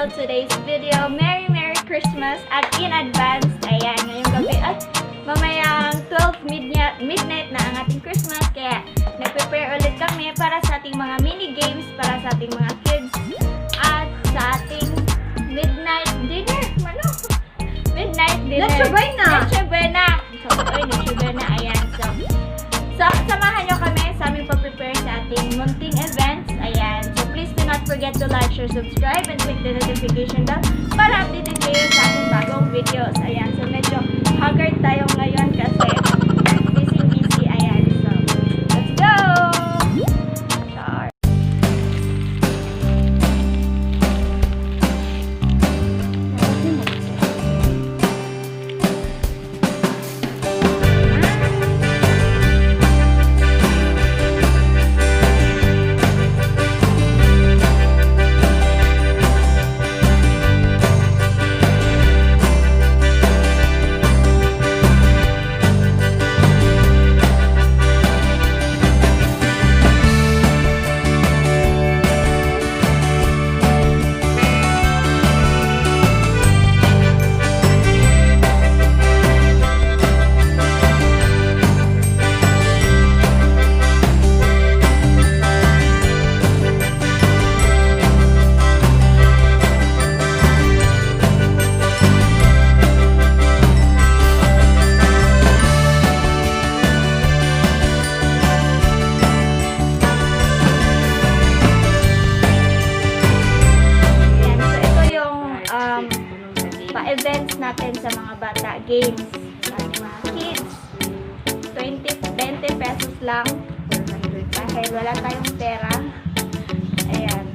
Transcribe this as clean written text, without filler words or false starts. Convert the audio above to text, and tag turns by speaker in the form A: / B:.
A: title today's video, Merry Christmas at in advance. Ayan, ngayong gabi at mamayang 12 midnight na ang ating Christmas. Kaya nag-prepare ulit kami para sa ating mga mini games, para sa ating mga kids at sa ating midnight dinner. Ano? Midnight dinner.
B: Let's try na!
A: Let's try na! Ayan. So, samahan nyo kami sa aming pag-prepare sa ating munting events. Ayan. So, please do not forget to like, share, subscribe, and click the notification bell para updated kayo sa ating bagong videos. Ayan. So, medyo haggard tayo ngayon kasi busy. Ayan. So, let's go! Char. Pa-events natin sa mga bata, games sa mga kids. 20 pesos lang dahil wala tayong pera. Ayan.